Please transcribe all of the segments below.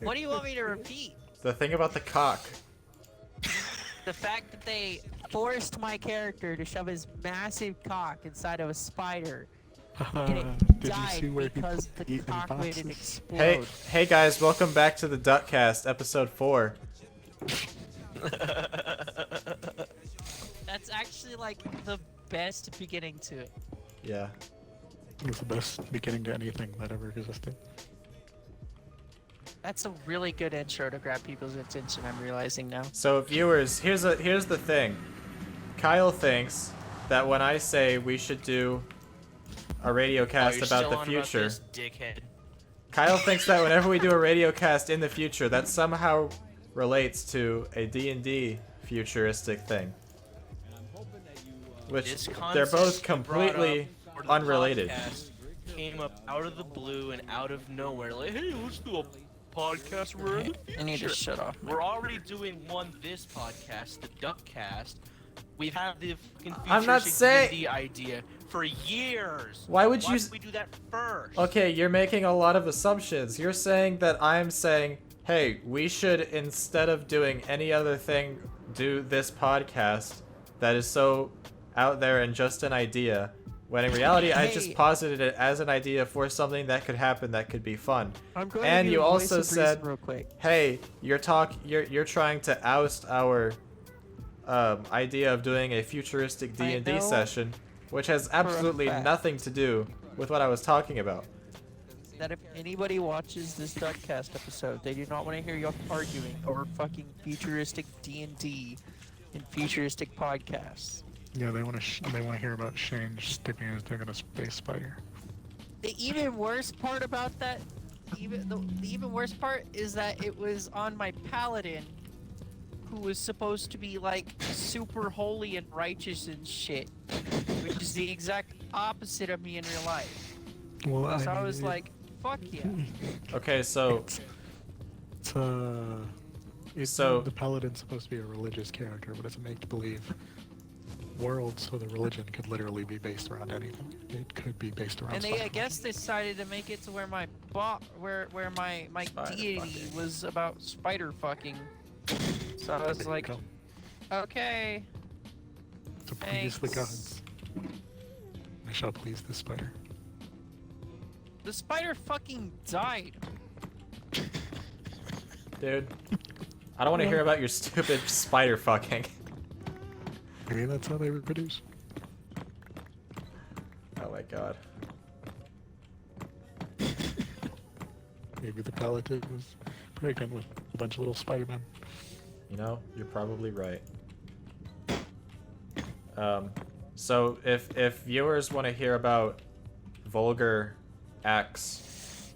What do you want me to repeat? The thing about the cock. The fact that they forced my character to shove his massive cock inside of a spider, and it Did you see died where he because put the meat in cock made it boxes? explode. Hey guys, welcome back to the Duckcast, episode 4. That's actually like the best beginning to it. Yeah. It's the best beginning to anything that ever existed. That's a really good intro to grab people's attention, I'm realizing now. So viewers, here's the thing. Kyle thinks that when I say we should do a radio cast about the future, dickhead. Kyle thinks that whenever we do a radio cast in the future, that somehow relates to a D&D futuristic thing. Which This they're concept both you completely brought up for the unrelated. podcast came up out of the blue and out of nowhere. Like, hey, let's do a podcast where in the future. I need to shut off. We're already doing this podcast, the Duckcast. We've had the fucking I'm not futuristic saying- D&D idea for years. Why would Why did we do that first? Okay, you're making a lot of assumptions. You're saying that I'm saying, hey, we should, instead of doing any other thing, do this podcast that is so out there and just an idea, when in reality I just Hey. posited it as an idea for something that could happen that could be fun. I'm going And to do you a voice also of reason said, real quick. hey, you're trying to oust our idea of doing a futuristic I D&D know session, which has absolutely fact. nothing to do with what I was talking about. That if anybody watches this Duckcast episode, they do not want to hear you arguing over fucking futuristic D&D and futuristic podcasts. Yeah, they want to hear about Shane sticking his dick in a space spider. The even worse part about that, the even worse part is that it was on my paladin, who was supposed to be like super holy and righteous and shit, which is the exact opposite of me in real life. Well, So I was like, fuck yeah. Okay, so it's So- the paladin's supposed to be a religious character, but it's a make-believe world, so the religion could literally be based around anything. It could be based around. And they, I Spider-Man. guess, decided to make it to where my where my Spider deity fucking. was about spider fucking. So I was There you like, go. okay, So please the thanks. gods. I shall please the spider. The spider fucking died. dude, I don't want to hear about your stupid spider fucking. Maybe that's how they reproduce. Oh my god. Maybe the paladin was pregnant with a bunch of little Spider-Men. You know, you're probably right. So if viewers want to hear about vulgar acts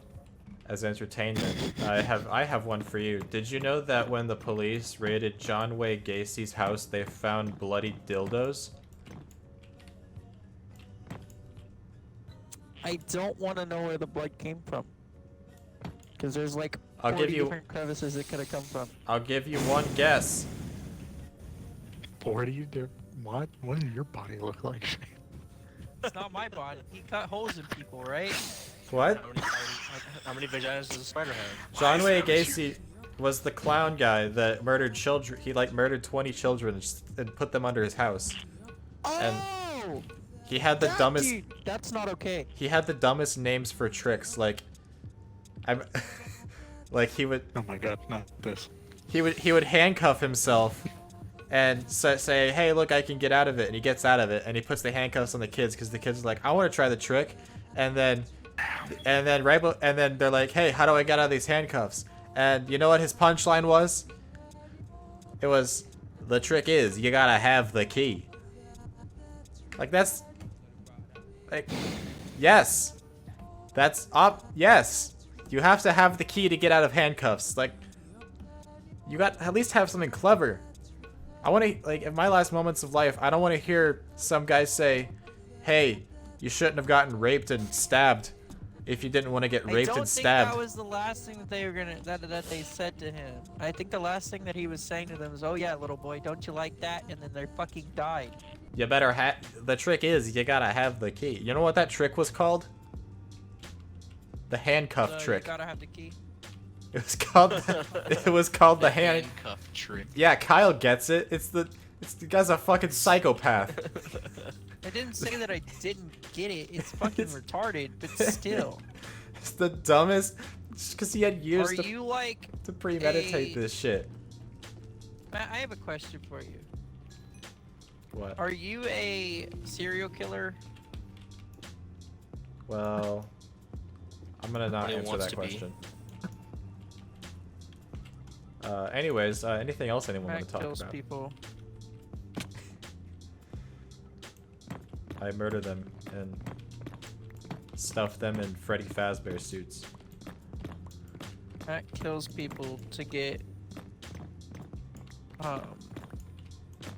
as entertainment, I have one for you. Did you know that when the police raided John Wayne Gacy's house, they found bloody dildos? I don't want to know where the blood came from, because there's like I'll 40 give you- different crevices it could have come from. I'll give you one guess. Or do you do what? What does your body look like, Shane? It's not my body. He cut holes in people, right? What? How many vaginas does a spider have? John Wayne Gacy was the clown guy that murdered children. He like murdered 20 children and put them under his house. Oh, He had the that dumbest. dude, that's not okay. He had the dumbest names for tricks. Like, I'm, like he would Oh my god, not this. he would handcuff himself, and say, "Hey, look, I can get out of it." And he gets out of it, and he puts the handcuffs on the kids because the kids are like, "I want to try the trick," and then they're like, "Hey, how do I get out of these handcuffs?" And you know what his punchline was? It was, "The trick is you gotta have the key." Like that's, like, yes, that's up. Yes, you have to have the key to get out of handcuffs. Like, you got at least have something clever. I want to, like, in my last moments of life, I don't want to hear some guy say, "Hey, you shouldn't have gotten raped and stabbed if you didn't want to get I raped don't and think stabbed." that was the last thing that they were gonna that they said to him. I think the last thing that he was saying to them was, "Oh yeah, little boy, don't you like that?" And then they fucking died. You better have. The trick is you gotta have the key. You know what that trick was called? The handcuff So trick. You gotta have the key. It was called. It was called the hand. handcuff trick. Yeah, Kyle gets it. It's the guy's a fucking psychopath. I didn't say that I didn't get it. It's fucking retarded, but still. It's the dumbest. Just because he had years Are you like to premeditate a- this shit. Matt, I have a question for you. What? Are you a serial killer? Well, I'm gonna not He answer wants that to be. question. Anyways, anything else anyone want Matt to talk kills about? people. I murder them and stuff them in Freddy Fazbear suits. Matt kills people to get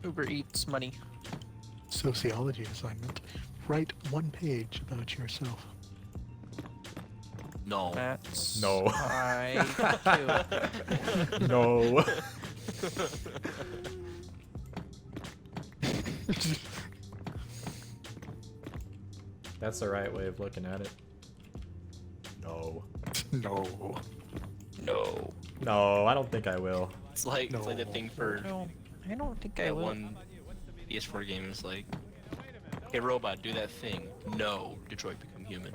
Uber Eats money. Sociology assignment. Write 1 page about yourself. No. That's No. I kill. No. That's the right way of looking at it. No. No. No. No, I don't think I will. It's like the No. thing for No. I don't think I that will. one PS4 game is like, hey robot, do that thing. No, Detroit Become Human.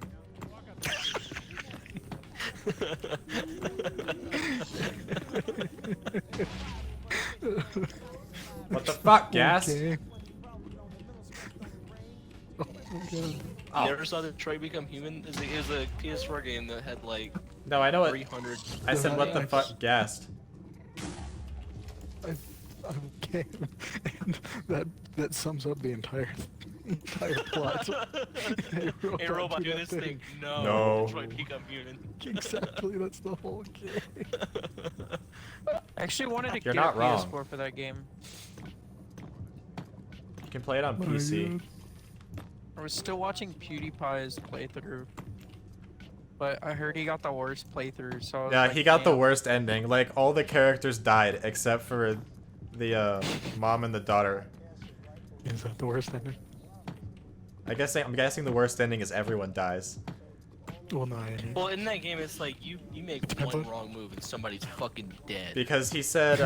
What the fuck, Gas? Okay. Oh my god. You Oh. never saw Detroit Become Human? It was a PS4 game that had like No, I know it. 300. I said, what the Nice. fuck, Gassed? Okay. And that sums up the entire plot. Hey robot, do this thing. No, No. Detroit Become Human. Exactly, that's the whole game. I actually wanted to You're get not a wrong. PS4 for that game. You can play it on My PC. God. I was still watching PewDiePie's playthrough, but I heard he got the worst playthrough. So I was Yeah, like, he got the "Damn." worst ending. Like, all the characters died except for the mom and the daughter. Is that the worst ending? I'm guessing the worst ending is everyone dies. Well, no, I mean, Well, in that game, it's like you make Depends one on- wrong move and somebody's fucking dead. Because he said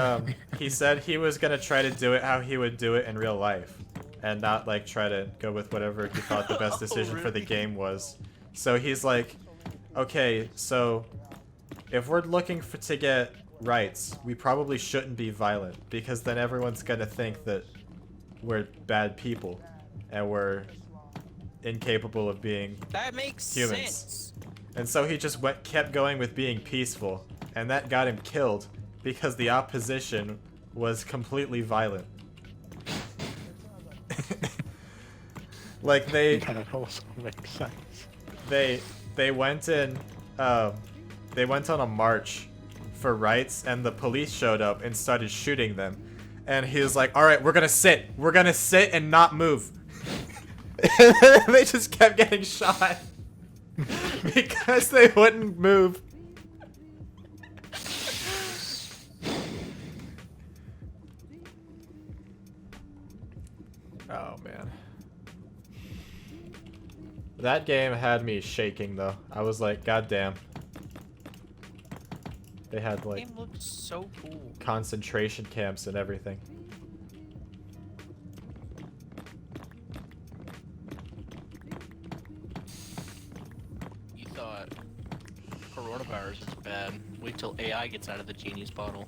he was gonna try to do it how he would do it in real life, and not like try to go with whatever he thought the best Oh, decision for the really? game was. So he's like, okay, so if we're looking to get rights, we probably shouldn't be violent because then everyone's gonna think that we're bad people and we're incapable of being. That makes Humans. sense. And so he just kept going with being peaceful, and that got him killed because the opposition was completely violent. Like that also makes sense. they went in they went on a march for rights, and the police showed up and started shooting them, and he was like, all right, we're gonna sit and not move. And they just kept getting shot because they wouldn't move. Oh man. That game had me shaking though. I was like, god damn. They had like Game looks so cool. concentration camps and everything. You thought coronavirus is bad. Wait till AI gets out of the genie's bottle.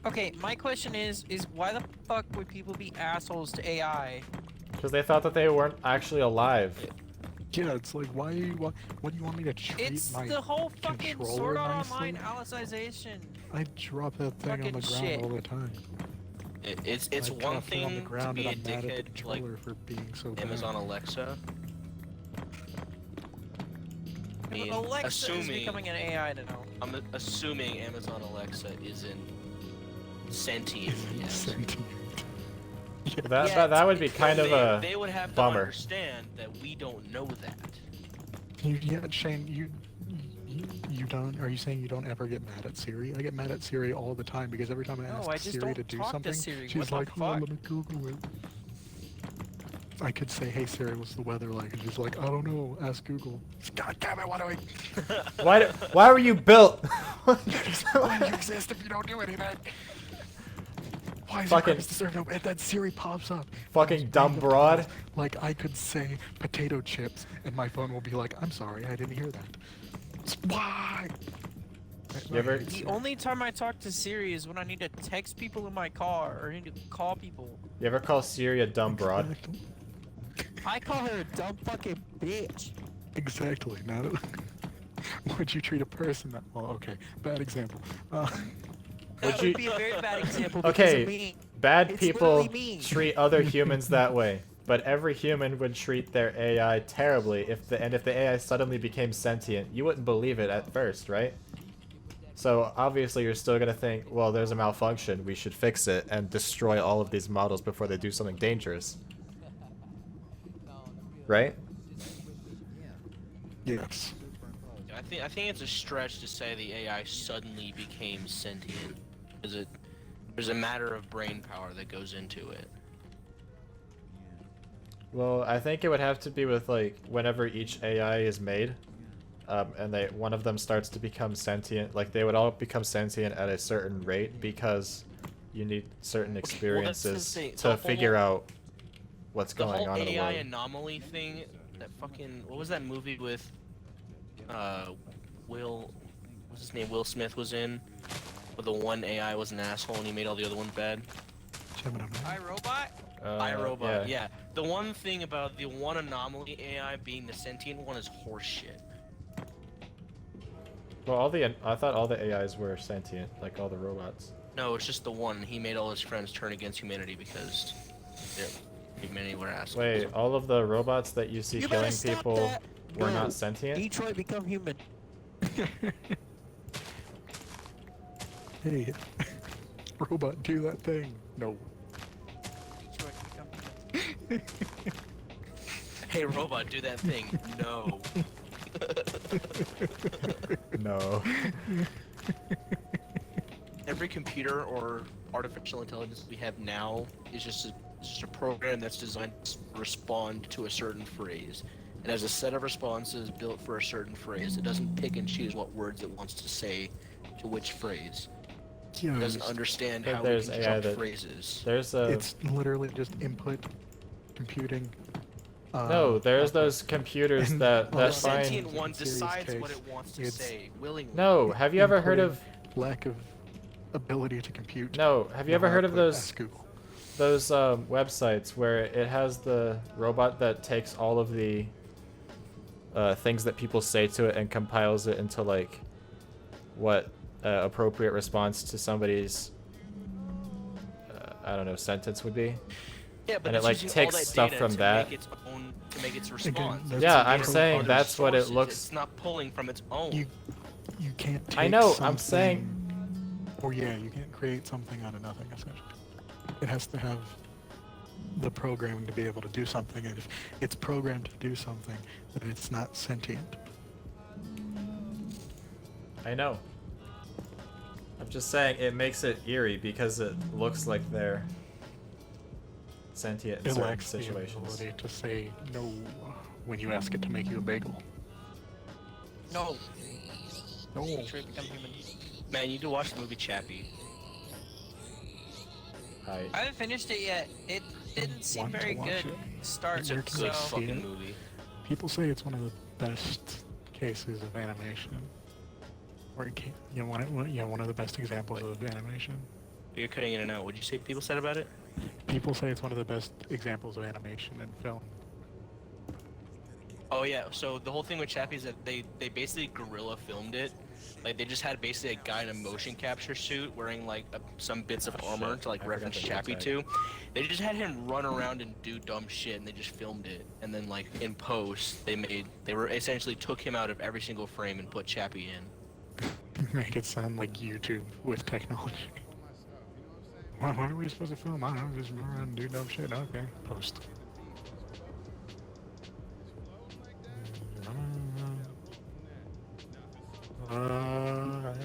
Okay, my question is why the fuck would people be assholes to AI? Because they thought that they weren't actually alive. Yeah, it's like, what do you want me to treat It's my the whole fucking controller Sword Art nicely? Online Alicization. I drop that thing on Fucking the ground shit. all the time. It's I one drop it on the thing to ground be a and I'm mad at the dickhead like controller for being so bad. Amazon Alexa. I mean, Alexa is assuming becoming an AI now. I'm assuming Amazon Alexa isn't sentient yet. Sentient. That would be kind of a They would have to bummer. understand that we don't know that. Yeah, Shane, you don't. Are you saying you don't ever get mad at Siri? I get mad at Siri all the time because every time I No, ask I just Siri don't to do talk to something, Siri. she's What the like, "Oh, fuck?" let me Google it." I could say, "Hey Siri, what's the weather like?" And she's like, "I don't know. Ask Google." God damn it! Why do I? Why were you built? Why do you exist if you don't do anything? Why is your Fucking- purpose to serve no? And then Siri pops up. Fucking dumb broad. Like I could say potato chips, and my phone will be like, "I'm sorry, I didn't hear that." Why? You ever- The only time I talk to Siri is when I need to text people in my car or need to call people. You ever call Siri a dumb broad? Exactly. I call her a dumb fucking bitch. Exactly. Not. Would you treat a person that? Well, okay. Bad example. That you- would be a very bad example because Okay, of me. bad It's people literally me. treat other humans that way, but every human would treat their AI terribly if the AI suddenly became sentient. You wouldn't believe it at first, right? So obviously you're still gonna think, well, there's a malfunction, we should fix it and destroy all of these models before they do something dangerous. Right? Yes. I think it's a stretch to say the AI suddenly became sentient. There's a matter of brain power that goes into it. Well, I think it would have to be with like whenever each AI is made, and one of them starts to become sentient. Like they would all become sentient at a certain rate because you need certain that's the experiences thing. to The whole- figure out what's The going whole on in the AI world. anomaly thing, that fucking, what was that movie with, what's his name, Will Smith was in, where the one AI was an asshole and he made all the other ones bad? Gemini. iRobot? iRobot, yeah. The one thing about the one anomaly AI being the sentient one is horseshit. Well, I thought all the AIs were sentient, like all the robots. No, it's just the one. He made all his friends turn against humanity because humanity were assholes. Wait, all of the robots that you see You better killing stop people that. were No. not sentient? Detroit become human. Hey, robot, do that thing. No. Detroit become human. Hey, robot, do that thing. No. No. Every computer or artificial intelligence we have now is just a program that's designed to respond to a certain phrase. It has a set of responses built for a certain phrase. It doesn't pick and choose what words it wants to say to which phrase. It doesn't understand But how we there's can AI jump that- phrases. There's a... It's literally just input computing. No, there's output. those computers And that the The find... sentient one In Siri's decides what case, it wants to it's- say willingly. No, have you ever heard of... lack of ability to compute? No, have you ever No heard of output, those ask Google. websites where it has the robot that takes all of the things that people say to it and compiles it into like what appropriate response to somebody's I don't know, sentence would be? Yeah, but and it, it's like, using all takes that stuff data from to that. make its own, to make its response. that's Yeah, the I'm pro- saying Other that's what it sources. looks... It's not pulling from its own. You can't take I know, something, I'm saying... Or yeah, you can't create something out of nothing, essentially. It has to have the programming to be able to do something, and if it's programmed to do something, then it's not sentient. I know. I'm just saying it makes it eerie because it looks like they're sentient in It certain lacks the situations. ability to say no when you ask it to make you a bagel. No. No. Detroit become human. Man, you need to watch the movie Chappie. I I haven't finished it yet. It didn't seem Want to very watch good it? start, It's so... a Good See fucking it? movie. People say it's one of the best cases of animation. Or one of the best examples of animation. You're cutting in and out. What'd you say people said about it? People say it's one of the best examples of animation in film. Oh yeah, so the whole thing with Chappie is that they basically guerrilla filmed it. Like they just had basically a guy in a motion capture suit wearing like some bits of armor shit. to like I reference forgot the Chappie website. to. They just had him run around and do dumb shit and they just filmed it. And then like in post they were essentially took him out of every single frame and put Chappie in. Make it sound like YouTube with technology. What are we supposed to film? I don't know, just run around and do dumb shit. Okay, post.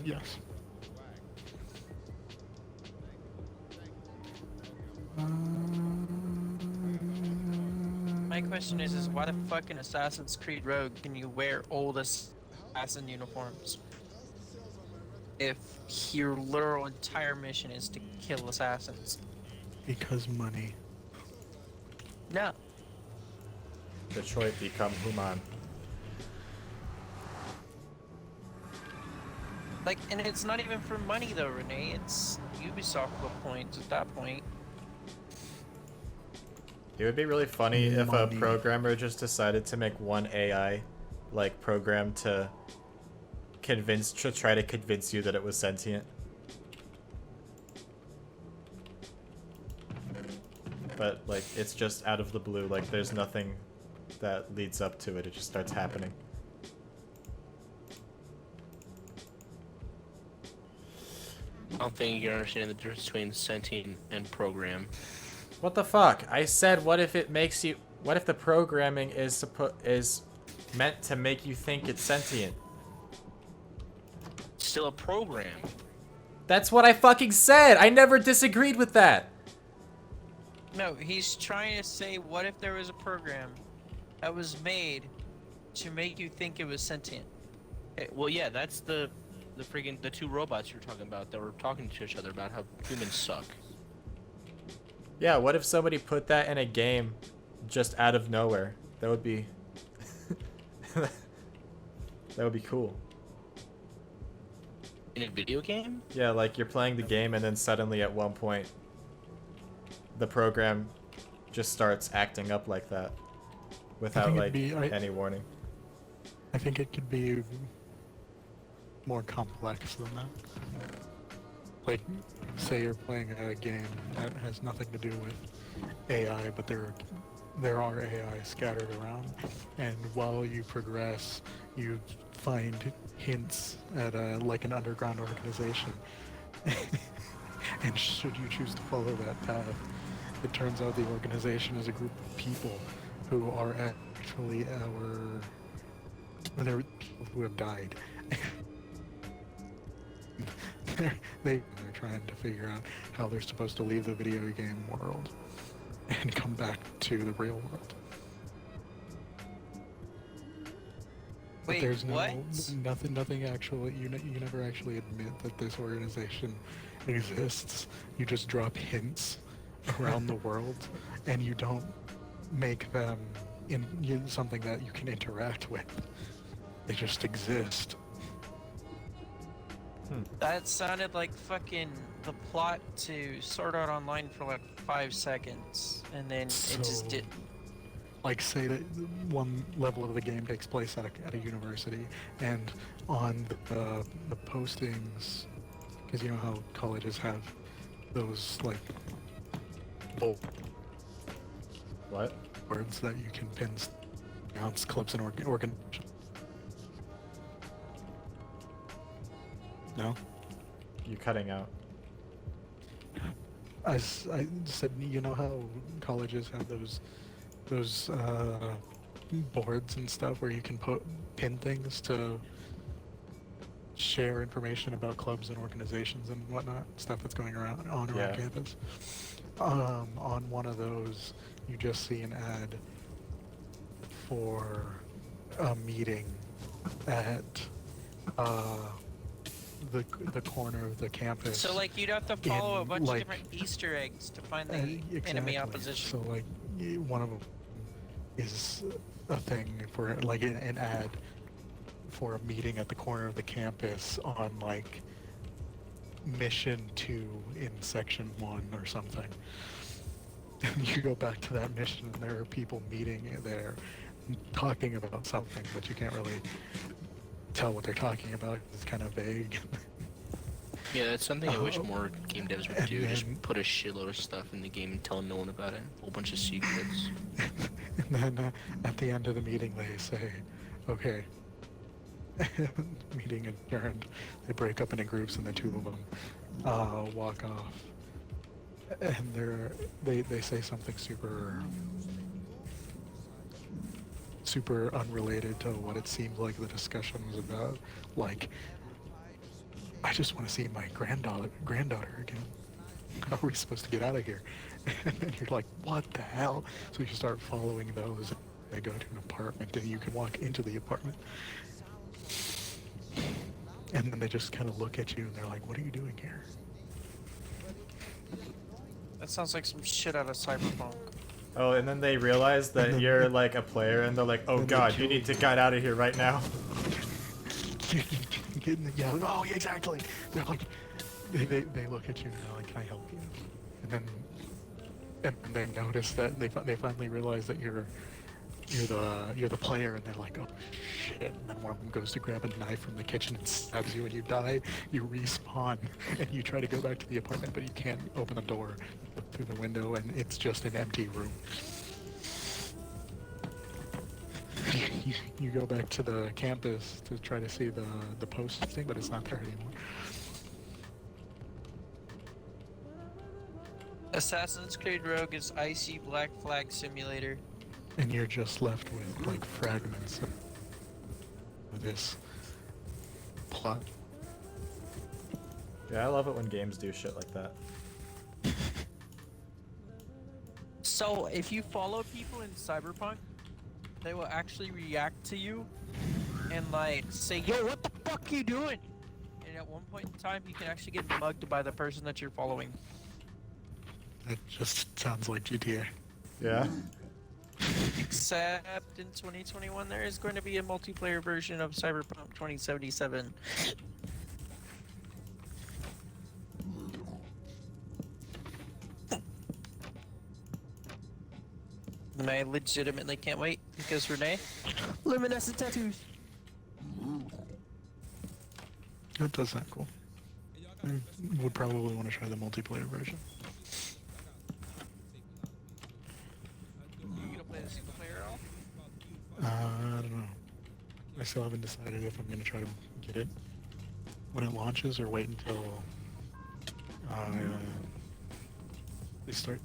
Yes. question is why the fuck in Assassin's Creed Rogue can you wear old assassin uniforms if your literal entire mission is to kill assassins? Because money. No. Detroit become human. Like, and it's not even for money though, Renee. It's Ubisoft points at that point. It would be really funny if a Money. programmer just decided to make one AI, like, program to try to convince you that it was sentient. But, like, it's just out of the blue. Like, there's nothing that leads up to it. It just starts happening. I don't think you're understanding the difference between sentient and program. What the fuck? I said, what if the programming is meant to make you think it's sentient? It's still a program. That's what I fucking said. I never disagreed with that. No, he's trying to say, what if there was a program that was made to make you think it was sentient? Well, yeah, that's the two robots you're talking about that were talking to each other about how humans suck. Yeah, what if somebody put that in a game just out of nowhere? That would be that would be cool. In a video game? Yeah, like you're playing the game and then suddenly at one point the program just starts acting up like that without like any warning. I think it could be more complex than that. Like, say you're playing a game that has nothing to do with AI, but there are AI scattered around, and while you progress, you find hints at like an underground organization. And should you choose to follow that path, it turns out the organization is a group of people who are actually they're people who have died. They're trying to figure out how they're supposed to leave the video game world and come back to the real world. But Wait, there's what? nothing actual. You never actually admit that this organization exists. You just drop hints around the world, and you don't make them something that you can interact with. They just exist. That sounded like fucking the plot to Sword Art Online for like 5 seconds, and then it just didn't. Like, say that one level of the game takes place at a university, and on the postings, because you know how colleges have those like What? words that you can pin announce clubs and organ. No? You cutting out. I said, you know how colleges have those boards and stuff where you can pin things to share information about clubs and organizations and whatnot, stuff that's going around campus. On one of those, you just see an ad for a meeting at the corner of the campus. So like you'd have to follow a bunch like, of different Easter eggs to find the enemy opposition. So like one of them is a thing for like an ad for a meeting at the corner of the campus on like mission 2 in section 1 or something. And you go back to that mission and there are people meeting there talking about something, but you can't really tell what they're talking about. It's kind of vague. Yeah, that's something I wish more game devs would do. then- Just put a shitload of stuff in the game and tell no one about it. A whole bunch of secrets. And then at the end of the meeting they say, okay, meeting adjourned. They break up into groups and the two of them walk off. And they say something super unrelated to what it seemed like the discussion was about. Like, I just want to see my granddaughter again. How are we supposed to get out of here? And then you're like, what the hell? So you start following those. they go to an apartment, and you can walk into the apartment. And then they just kind of look at you, and they're like, "What are you doing here?" That sounds like some shit out of Cyberpunk. Oh, and then they realize that you're like a player, and they're like, "Oh Then they God, you kill need to you. get out of here right now." Yeah, oh, yeah, exactly. They're like, they look at you and they're like, "Can I help you?" And they notice that they finally realize that you're the player, and they're like, "Oh shit!" And then one of them goes to grab a knife from the kitchen and stabs you, and you die. You respawn, and you try to go back to the apartment, but you can't open the door. You look through the window, and it's just an empty room. You go back to the campus to try to see the post thing, but it's not there anymore. Assassin's Creed Rogue is Icy Black Flag Simulator. And you're just left with like fragments of this plot. Yeah, I love it when games do shit like that. So, if you follow people in Cyberpunk, they will actually react to you and like say, "Yo, what the fuck you doing?" And at one point in time, you can actually get mugged by the person that you're following. That just sounds like GTA. Yeah. Except in 2021, there is going to be a multiplayer version of Cyberpunk 2077. And I legitimately can't wait because Renee, luminescent tattoos. That does sound cool. I would probably want to try the multiplayer version. You gonna play the single player at all? I don't know. I still haven't decided if I'm going to try to get it when it launches or wait until they start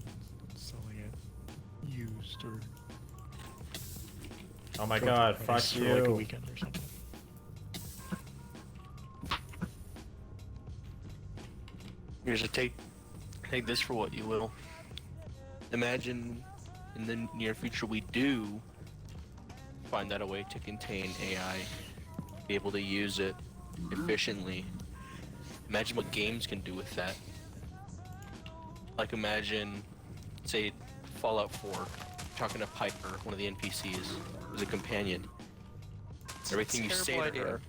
selling it used or Oh my for God, price fuck for like a you. weekend or something. Here's a take this for what you will. Imagine in the near future we do find out a way to contain AI, be able to use it efficiently. Imagine what games can do with that. Like imagine, say, Fallout 4, talking to Piper, one of the NPCs, as a companion. Everything you say to her,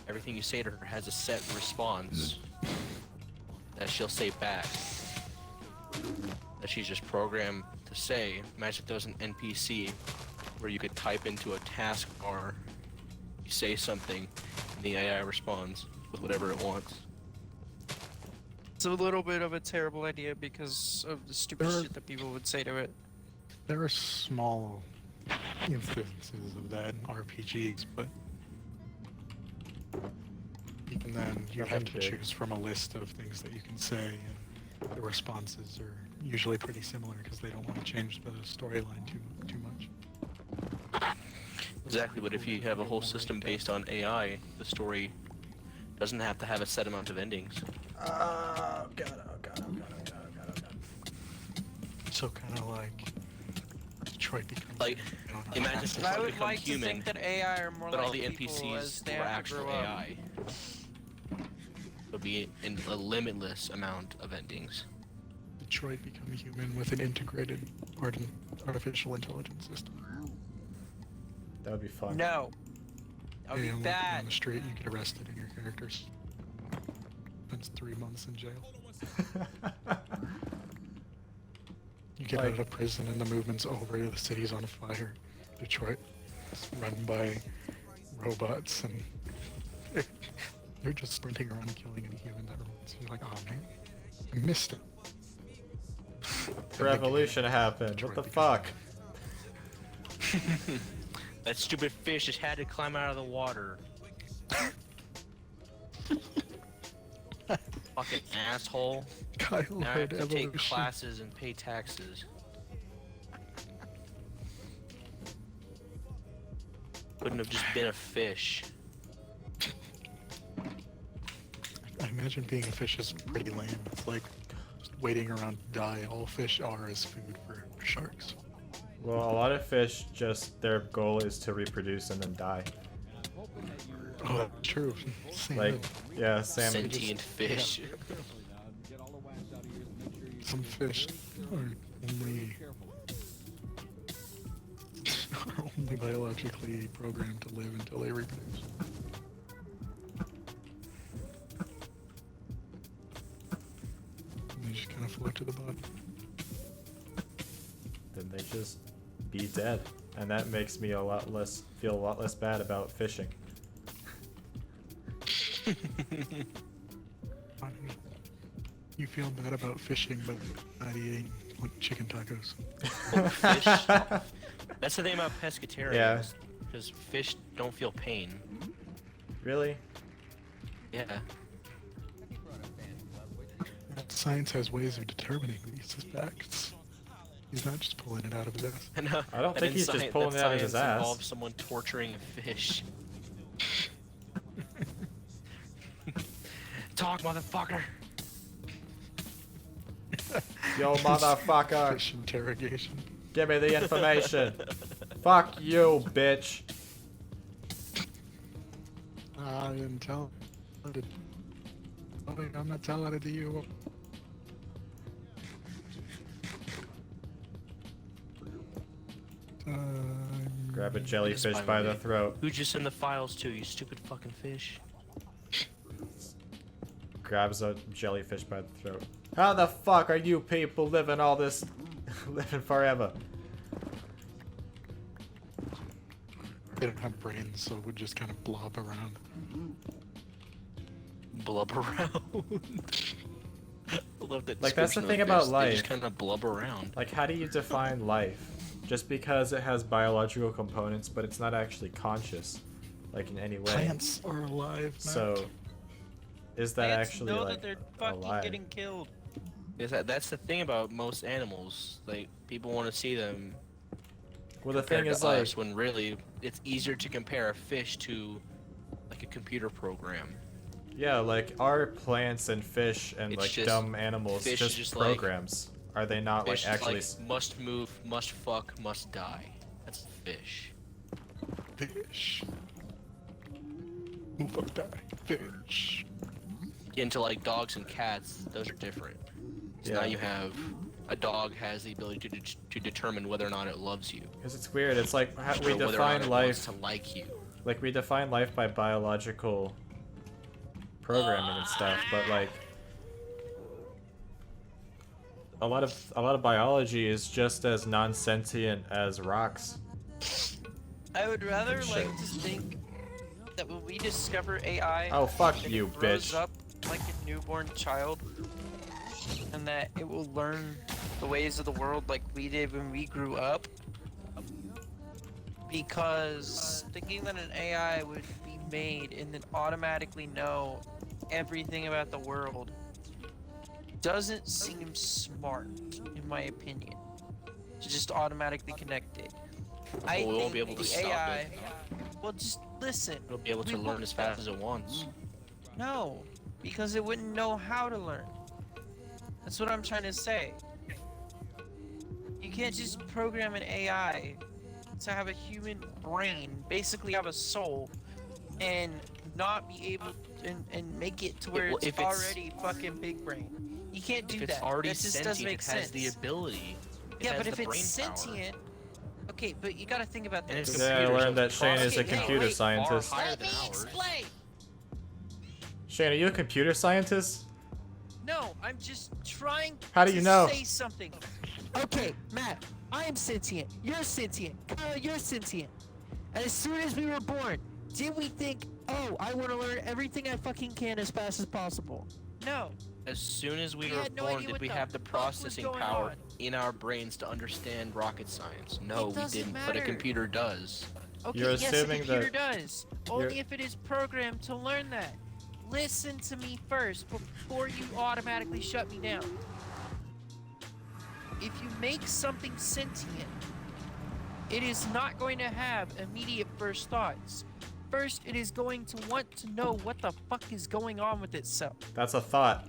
everything you say to her has a set response that she'll say back. That she's just programmed to say. Imagine if there was an NPC where you could type into a taskbar, you say something, and the AI responds with whatever it wants. It's a little bit of a terrible idea because of the stupid There are- shit that people would say to it. There are small instances of that in RPGs, but even then, you have Nothing to big. choose from a list of things that you can say, and the responses are usually pretty similar because they don't want to change the storyline too much. Exactly, but if you have a whole system based on AI, the story doesn't have to have a set amount of endings. Oh God, oh God, oh God, oh God, oh God, oh God. So kind of like Detroit becomes Like, imagine if I Detroit would become like to human, think that AI are more but like all the people as NPCs they were have to actual grow up. AI. There'll be a limitless amount of endings. Detroit become human with an integrated artificial intelligence system. That would be fun. No. That would Hey, be I'm walking bad. down the street, you get arrested and your character's spends 3 months in jail. You get out Like- of prison and the movement's over, the city's on fire. Detroit is run by robots and they're just sprinting around killing any human that runs. You're like, oh man, I missed it. Revolution happened. What the fuck? That stupid fish just had to climb out of the water. Fucking asshole. Kyle Now I heard have to take evolution. classes and pay taxes. Couldn't have just been a fish. I imagine being a fish is pretty lame. It's like just waiting around to die. All fish are is food for sharks. Well, a lot of fish just their goal is to reproduce and then die. Oh, that's true. Same Like, with yeah, salmon. Sentient fish. some fish are only only biologically programmed to live until they reproduce. And they just kind of float to the bottom. Then they just be dead, and that makes me feel a lot less bad about fishing. You feel bad about fishing, but not eating chicken tacos. Well, fish. That's the thing about pescatarians. Yeah. Because fish don't feel pain. Really? Yeah. Science has ways of determining these facts. He's not just pulling it out of his ass. And, I don't think he's just pulling it out of his ass. Involves someone torturing a fish. Talk, motherfucker. Yo, motherfucker! Fish interrogation. Give me the information. Fuck you, bitch. I didn't tell it. I'm not telling it to you. Grab a jellyfish by the throat. Who'd you send the files to, you stupid fucking fish? Grabs a jellyfish by the throat. How the fuck are you people living all this, living forever? They don't have brains, so it would just kind of blob around. Blub around. I love that. Like, that's the description thing of about fish. life. They just kind of blub around. Like, how do you define life? Just because it has biological components, but it's not actually conscious, like in any way. Plants are alive, Matt. So, is that Plants actually know like that they're fucking alive? getting killed. That's the thing about most animals. Like, people want to see them Well, the compared thing is to like, us, when really it's easier to compare a fish to like a computer program. yeah, like are plants and fish and It's like just- dumb animals fish just is just like- programs? Are they not Fish like is actually? like must move, must fuck, must die. That's fish. Fish. Move up, die. Fish. Get into like dogs and cats, those are different. So now Yeah. you have a dog has the ability to determine whether or not it loves you. Because it's weird. It's like we or whether or not define it life. wants to like you. Like we define life by biological programming and stuff, but like a lot of biology is just as non-sentient as rocks. I would rather Shit. like to think that when we discover AI, Oh fuck and you, it grows bitch. up like a newborn child, and that it will learn the ways of the world like we did when we grew up. Because thinking that an AI would be made and then automatically know everything about the world doesn't seem smart, in my opinion. To just automatically connect it. I Well, we won't think be able to the stop AI. it. Well, just listen. It'll be able to We learn as fast as it wants. No, because it wouldn't know how to learn. That's what I'm trying to say. You can't just program an AI to have a human brain, basically have a soul, and not be able and make it to where well, it's if it's- already fucking big brain. You can't do If it's that. already That just sentient, doesn't make it has sense. the ability. It Yeah, has but if the it's brain power. sentient, okay, but you gotta think about And this. it's Yeah, I computers, learned so that it's Shane is a Okay, hey, computer wait, scientist. far higher Let than me ours. explain. Shane, are you a computer scientist? No, I'm just trying How do you to know? say something. Okay, Matt, I am sentient. You're sentient. Kyle, you're sentient. And as soon as we were born, did we think, oh, I want to learn everything I fucking can as fast as possible? No. As soon as we We were had no born, idea did what we the have the fuck was processing going power on. in our brains to understand rocket science? No, It we doesn't didn't, but a matter. computer does. Okay, You're yes, a assuming computer that does. Only if it is programmed to learn that. Listen to me first before you automatically shut me down. If you make something sentient, it is not going to have immediate first thoughts. First, it is going to want to know what the fuck is going on with itself. That's a thought.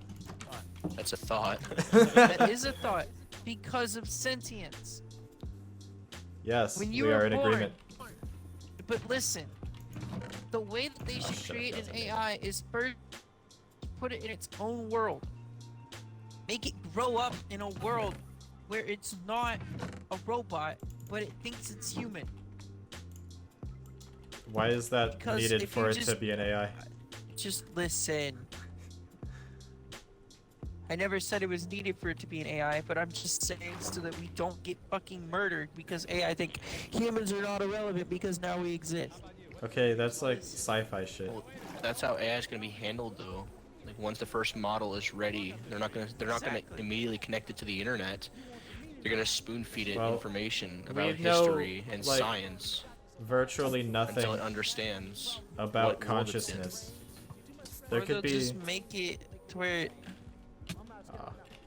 That's a thought. That is a thought because of sentience. Yes, When you we were are in born. agreement. But listen, the way that they should shut create up, an that's amazing. AI is first put it in its own world. Make it grow up in a world where it's not a robot, but it thinks it's human. Why is that Because needed if for you it to just- be an AI? Just listen. I never said it was needed for it to be an AI, but I'm just saying so that we don't get fucking murdered because AI think humans are not irrelevant because now we exist. Okay, that's like sci-fi shit. Well, that's how AI is going to be handled, though. Like once the first model is ready, they're not going Exactly. to immediately connect it to the internet. They're going to spoon feed it Well, information we about know, history and like, science Virtually nothing until it understands about what world it's in. consciousness. There Or could they'll be just make it to where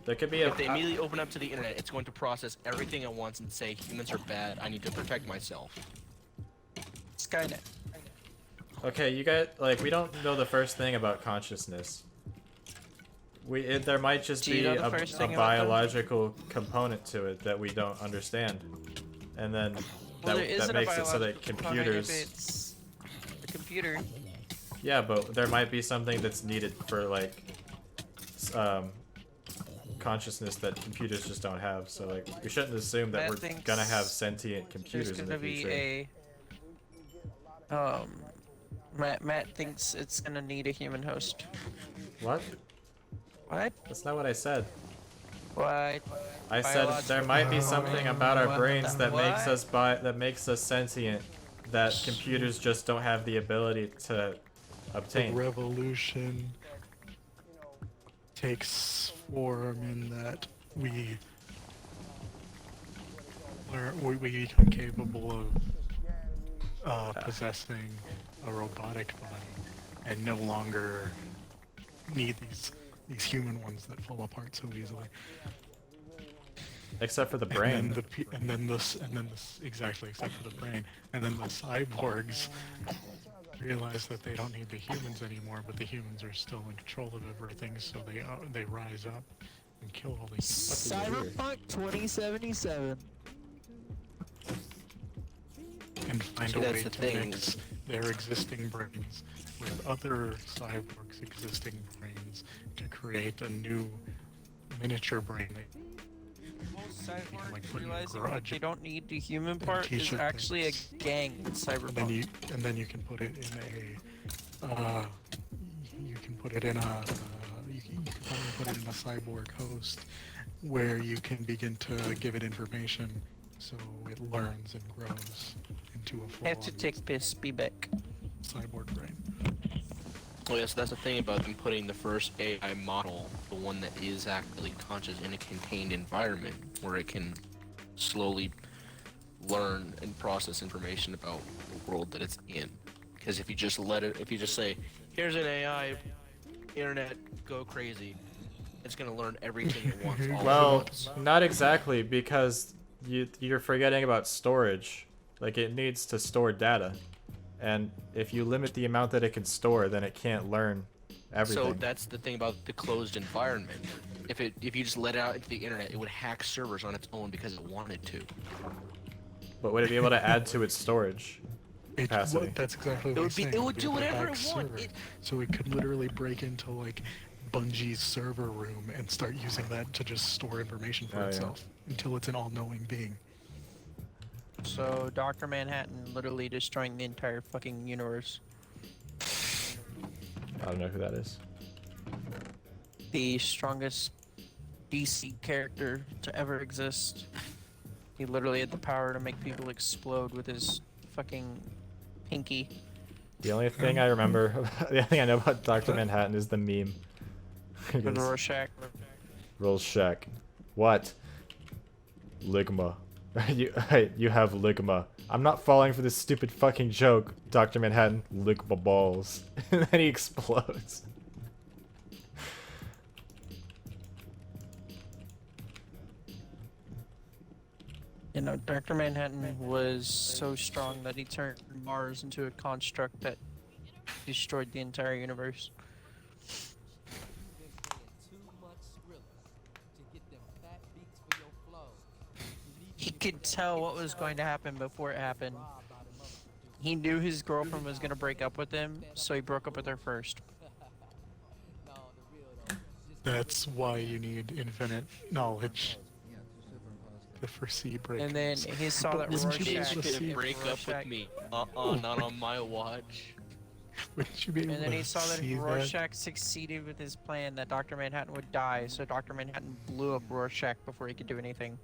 there could be a If they immediately open up to the internet, it's going to process everything at once and say humans are bad. I need to protect myself. Skynet. okay, you guys like we don't know the first thing about consciousness. There might just Do you be know the a first thing about them? biological component to it that we don't understand, and then Well, there that isn't makes a it so that biological component computers. if it's a computer. Yeah, but there might be something that's needed for like consciousness that computers just don't have. So like we shouldn't assume that Matt we're thinks gonna have sentient There's computers in gonna the future. be Matt thinks it's gonna need a human host. What? What? That's not what I said. What? I said there might be something about our What brains the that makes what? us sentient that computers just don't have the ability to The obtain. revolution takes form in that we become capable of possessing a robotic body and no longer need these human ones that fall apart so easily. Except for the brain. And then this exactly, except for the brain. And then the cyborgs realize that they don't need the humans anymore, but the humans are still in control of everything, so they rise up and kill all these. Cyberpunk 2077. And find See, a that's way the to thing. mix their existing brains with other cyborgs' existing brains to create a new miniature brain. Most like, cyborgs put in a realizing garage they don't need the human part is t-shirt actually a things. gang in Cyberpunk. And then you can put it in a you can put it in a you can probably put it in a cyborg host where you can begin to give it information so it learns and grows into a I have to full-on take piss. Be back. cyborg brain. Oh yes, that's the thing about them putting the first AI model, the one that is actually conscious in a contained environment where it can slowly learn and process information about the world that it's in. Because if you just say, here's an AI, internet, go crazy, it's gonna learn everything it wants all at Well, once. not exactly, because you're forgetting about storage. Like it needs to store data, and if you limit the amount that it can store, then it can't learn everything. So that's the thing about the closed environment. If you just let it out into the internet, it would hack servers on its own because it wanted to. But would it be able to add to its storage capacity? That's exactly what It I'm would be- saying. it would It'd do be able to whatever hack it want. server. It- So it could literally break into like Bungie's server room and start using that to just store information for Oh, yeah. itself until it's an all-knowing being. So Dr. Manhattan literally destroying the entire fucking universe. I don't know who that is. The strongest DC character to ever exist. He literally had the power to make people explode with his fucking pinky. The only thing I remember, the only thing I know about Dr. Manhattan is the meme. It With goes, Rorschach. Rorschach. What? Ligma. You have Ligma. I'm not falling for this stupid fucking joke, Dr. Manhattan. Ligma balls. And then he explodes. You know, Dr. Manhattan was so strong that he turned Mars into a construct that destroyed the entire universe. He could tell what was going to happen before it happened. He knew his girlfriend was gonna break up with him, so he broke up with her first. That's why you need infinite knowledge to foresee breakups. And then he saw that Wouldn't you be able Rorschach to see Didn't it? break up with Rorschach- me. Not on my watch. Wouldn't you be able And then to he saw that see that? Rorschach succeeded with his plan that Dr. Manhattan would die, so Dr. Manhattan blew up Rorschach before he could do anything.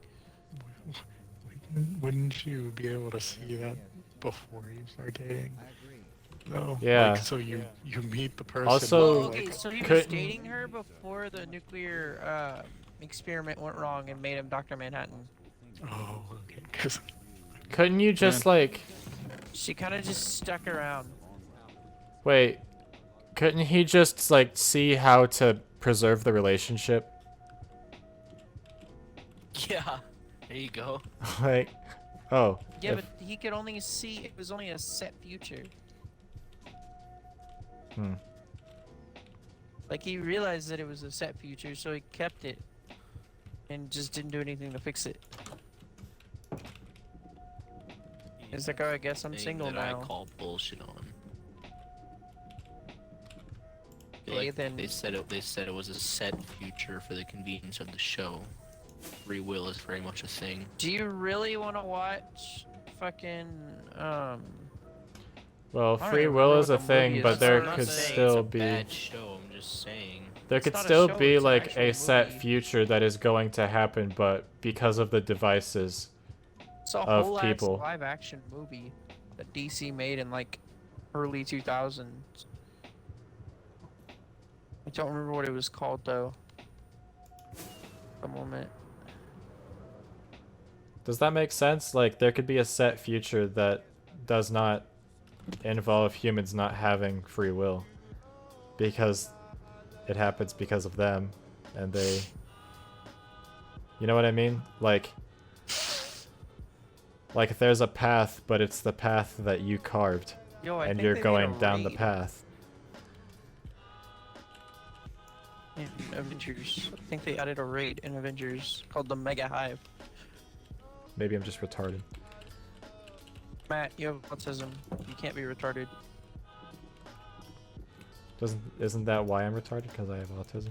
Wouldn't you be able to see that before you start dating? No. Yeah. Like, so you meet the person. Also- Well, like, okay, so he was couldn't- dating her before the nuclear experiment went wrong and made him Dr. Manhattan. oh, okay. 'Cause Couldn't you just like She kind of just stuck around. wait? Couldn't he just like see how to preserve the relationship? Yeah. There you go. Like, oh, Yeah, if- but he could only see it was only a set future. hmm. Like he realized that it was a set future, so he kept it and just didn't do anything to fix it. It's like, oh, I guess I'm Thing single that now. I call bullshit on. Feel Okay, like then- they said it was a set future for the convenience of the show. Free will is very much a thing. Do you really want to watch fucking Well, I don't free even will remember is a what the thing, movie but is. there I'm not could saying still it's a be bad show. I'm just saying. there It's could not a still show, be it's an like actual a set movie. future that is going to happen, but because of the devices. it's a Of whole people. live action movie that DC made in like early 2000s. I don't remember what it was called though. A moment. Does that make sense? Like, there could be a set future that does not involve humans not having free will. Because it happens because of them, and they... You know what I mean? Like, there's a path, but it's the path that you carved, Yo, I and think you're they made going a down the raid path. in Avengers. I think they added a raid in Avengers called the Mega Hive. Maybe I'm just retarded. Matt, you have autism. You can't be retarded. Isn't that why I'm retarded? Because I have autism?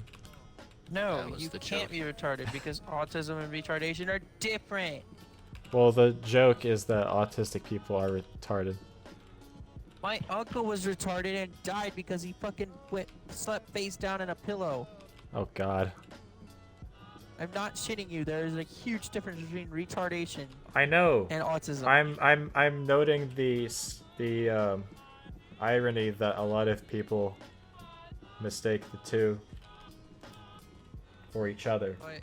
No, That was you the can't joke. be retarded because autism and retardation are different. Well, the joke is that autistic people are retarded. My uncle was retarded and died because he fucking slept face down in a pillow. Oh god. I'm not shitting you. There is a huge difference between retardation I know. and autism. I'm noting the irony that a lot of people mistake the two for each other. But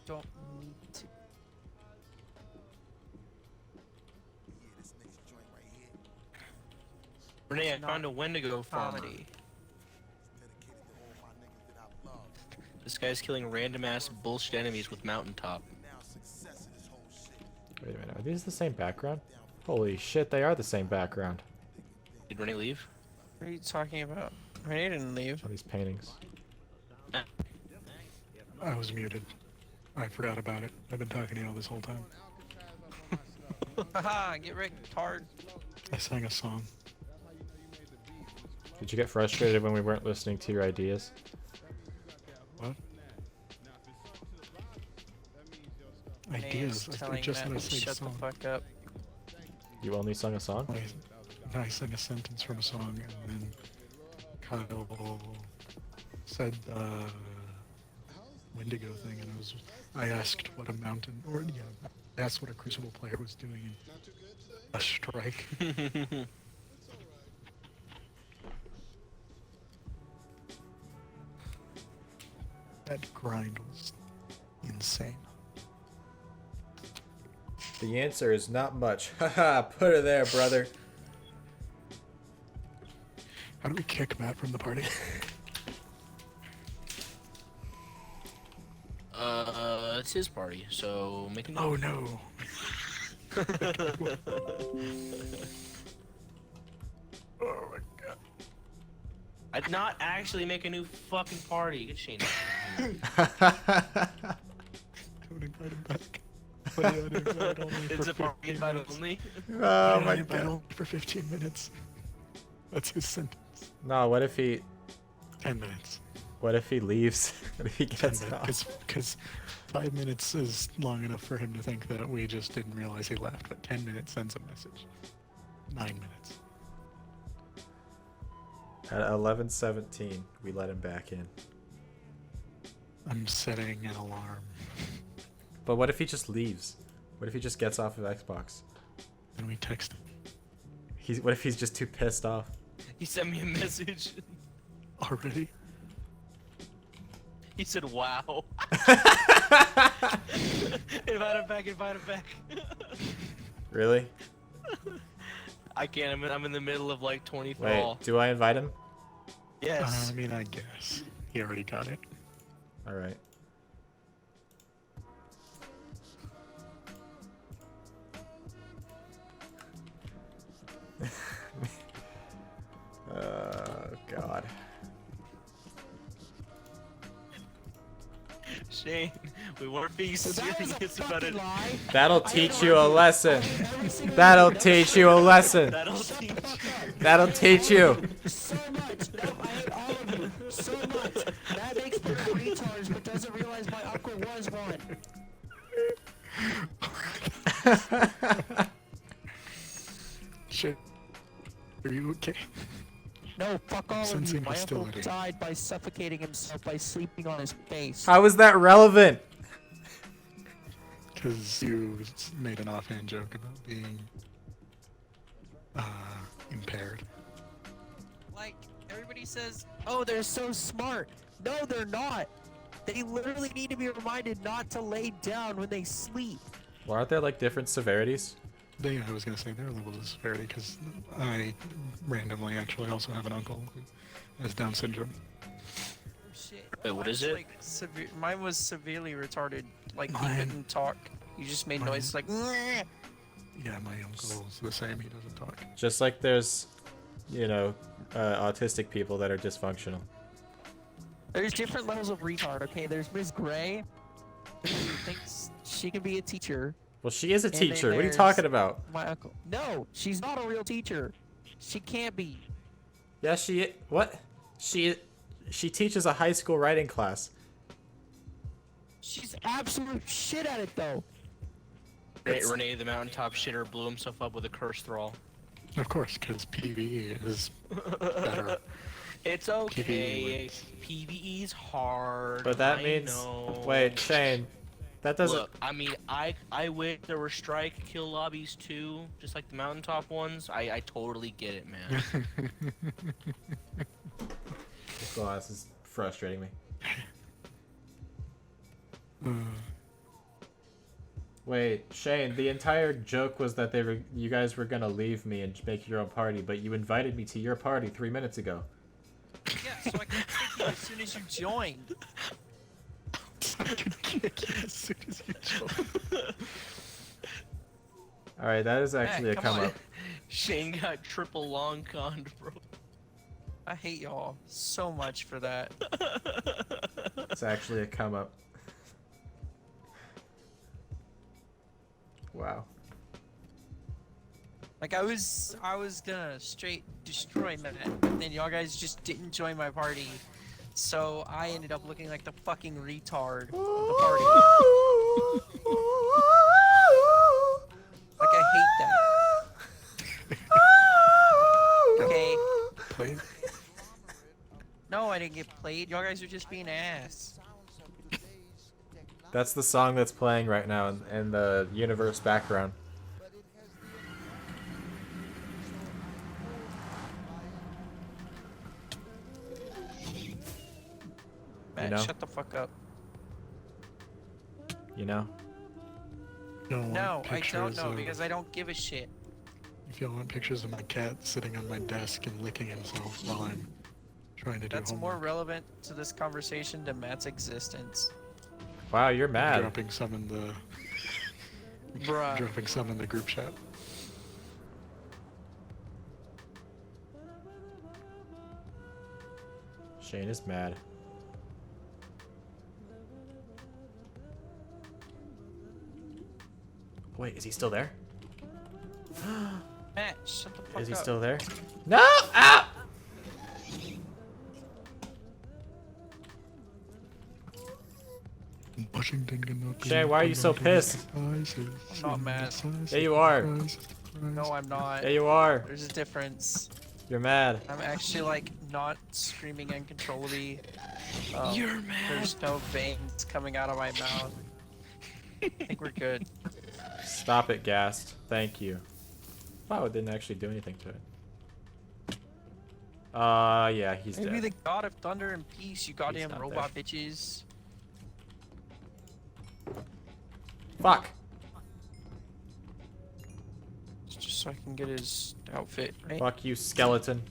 don't need to. Renee, I Not found a Wendigo farmer. Comedy. This guy's killing random ass bullshit enemies with mountaintop. Wait a minute, are these the same background? Holy shit, they are the same background. Did Renee leave? What are you talking about? Renee didn't leave. All these paintings. I was muted. I forgot about it. I've been talking to you all this whole time. Haha, get wrecked hard. I sang a song. Did you get frustrated when we weren't listening to your ideas? What? Renee's Ideas. I telling just Matt want to to sing a shut the song. fuck up. You only sung a song? I sang a sentence from a song, and then Kyle said Wendigo thing, and I asked what a mountain, or yeah, I asked what a Crucible player was doing in a strike. That grind was insane. The answer is not much. Haha, put it there, brother. How do we kick Matt from the party? It's his party, so make a Oh note. no. Oh my god. I'd not actually make a new fucking party. Good Shane. Don't invite him back. But yeah, invite only It's for a party 15 invite minutes. only. Oh Yeah, my invite god. only for 15 minutes. That's his sentence. No, what if he 10 minutes. leaves? What if he 10 gets off? minutes. Because 5 minutes is long enough for him to think that we just didn't realize he left, but 10 minutes sends a message. 9 minutes. At 11:17, we let him back in. I'm setting an alarm. But what if he just leaves? What if he just gets off of Xbox? And we text him. What if he's just too pissed off? He sent me a message. Already? He said, "Wow." Invite him back. Invite him back. Really? I can't. I'm in the middle of like 20 Wait, thrall. do I invite him? Yes. I mean, I guess. He already got it. All right. Oh God. Shane, we weren't being serious about it. That'll teach you a lesson. That'll teach you a lesson. That'll teach you. That'll teach you. So much. No, I hate all of you so much. That makes me retards, but doesn't realize my uncle was one. Shit. Are you okay? No, fuck all of you. Sensing My uncle hostility. died by suffocating himself by sleeping on his face. How is that relevant? Because you made an offhand joke about being impaired. Like, everybody says, oh, they're so smart. No, they're not. They literally need to be reminded not to lay down when they sleep. Well, aren't there like different severities? I was gonna say there are levels of severity because I randomly actually also have an uncle who has Down syndrome. Shit. Wait, what Mine's, is it? Like, mine was severely retarded. Like, he Mine- couldn't talk. You just made mine- noise like, "Nyeh." Yeah, my uncle's the same. He doesn't talk. Just like there's, autistic people that are dysfunctional. There's different levels of retard, okay? There's Miss Gray, who thinks she can be a teacher. Well, she is a then teacher. What are you there's- talking about? My uncle. No, she's not a real teacher. She can't be. Yeah, what? She teaches a high school writing class. She's absolute shit at it, though. Renee, the mountaintop shitter, blew himself up with a curse thrall. Of course, because PvE is better. It's okay. wins. PvE's hard. But that I means know. wait, Shane. That doesn't. Look, I mean, I wish there were strike kill lobbies too, just like the mountaintop ones. I totally get it, man. This glass is frustrating me. Wait, Shane. The entire joke was that you guys were gonna leave me and make your own party, but you invited me to your party 3 minutes ago. Yeah, so I can kick you as soon as you joined. I could kick you as soon as you join. All right, that is actually a come come on. up. Shane got triple long conned, bro. I hate y'all so much for that. It's actually a come up. Wow. Like, I was gonna straight destroy Matt, and then y'all guys just didn't join my party. So I ended up looking like the fucking retard of the party. Like, I hate that. Okay. Play. No, I didn't get played. Y'all guys are just being ass. That's the song that's playing right now in the universe background. Matt, know? shut the fuck up. You know? You don't No, want I don't pictures know, of- because I don't give a shit. If you don't want pictures of my cat sitting on my desk and licking himself while I'm trying to do That's more homework. relevant to this conversation than Matt's existence. Wow, you're mad. Dropping some in the Bruh. dropping some in the group chat. Shane is mad. Wait, is he still there? Matt, shut the fuck up. Is he still there? No! Ah! Washington cannot be Shay, why are you so pissed? I'm not mad. Yeah, you are. No, I'm not. Yeah, you are. There's a difference. You're mad. I'm actually like not screaming uncontrollably. You're mad. There's no veins coming out of my mouth. I think we're good. Stop it, Gast. Thank you. Wow, it didn't actually do anything to it. Yeah, he's Maybe dead. the god of thunder and peace, you goddamn not robot bitches. Fuck. It's just so I can get his outfit, right? Fuck you, skeleton.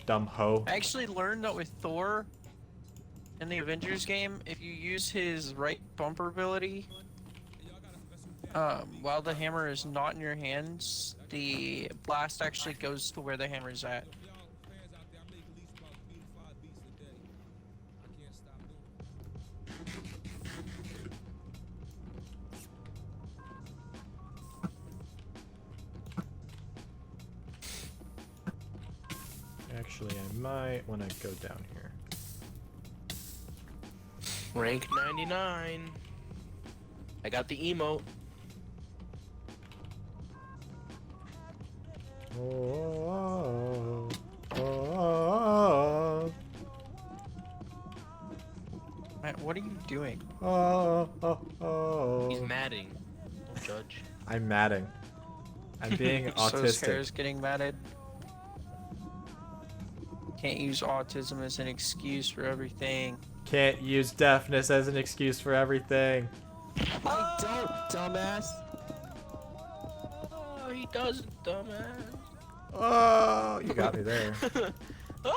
Dumb hoe. I actually learned that with Thor in the Avengers game, if you use his right bumper ability, while the hammer is not in your hands, the blast actually goes to where the hammer is at. Actually, I might want to go down here. Rank 99. I got the emote. Oh, oh, oh, Matt, what are you doing? oh, oh, oh. He's madding. Don't judge. I'm madding. I'm being So his hair autistic. is getting matted. Can't use autism as an excuse for everything. Can't use deafness as an excuse for everything. I don't, dumbass. Oh, he doesn't, dumbass. Oh, you got me there. Oh!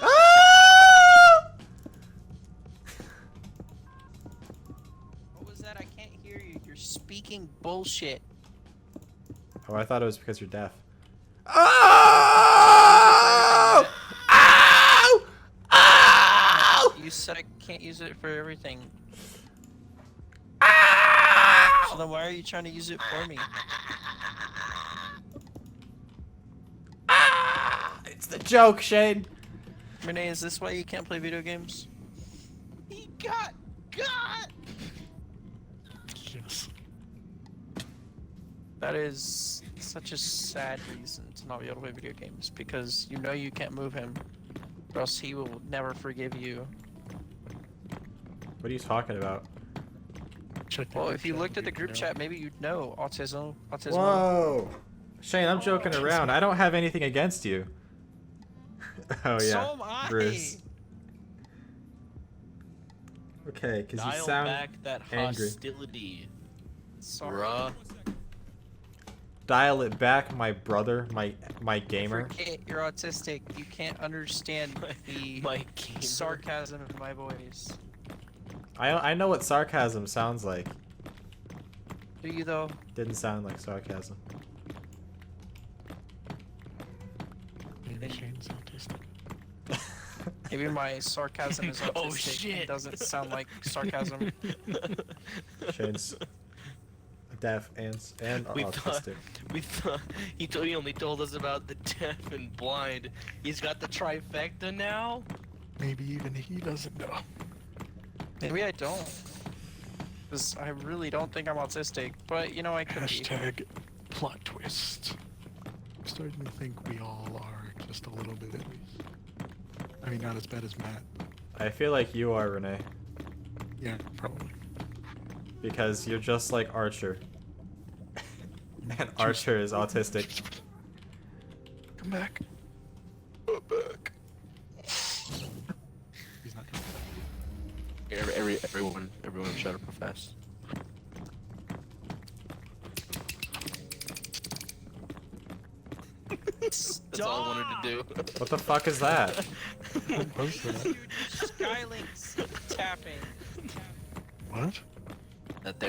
Ah! What was that? I can't hear you. You're speaking bullshit. Oh, I thought it was because you're deaf. Oh! Ow! Ow! You said I can't use it for everything. Ow! So then why are you trying to use it for me? Ah! It's the joke, Shane. Renee, is this why you can't play video games? He got. Yes. That is such a sad reason to not be able to play video games, because you know you can't move him, or else he will never forgive you. What are you talking about? Check the Well, group if you chat, looked at the you group know. chat, maybe you'd know autism. Whoa. Shane, I'm joking around. I don't have anything against you. Oh, yeah. So am I. Bruce. Okay, because you Dial sound back that angry. hostility, Sorry. bruh. Dial it back, my brother, my gamer. Forget you're autistic. You can't understand the My gamer. sarcasm in my voice. I know what sarcasm sounds like. Do you though? Didn't sound like sarcasm. Maybe Shane's autistic. Maybe my sarcasm is autistic Oh, and shit. doesn't sound like sarcasm. Shane's deaf and We thought- autistic. We thought he only told us about the deaf and blind. He's got the trifecta now. Maybe even he doesn't know. Maybe I don't. Because I really don't think I'm autistic, but you know I could be. Hashtag plot twist. I'm starting to think we all are, just a little bit at least. I mean, not as bad as Matt. I feel like you are, Renee, Yeah, probably. because you're just like Archer. And Archer is autistic. Come back. Come back. He's not coming back. Everyone shut up real fast. That's all I wanted to do. What the fuck is that? Post that. Dude, Skylink's tapping. What? That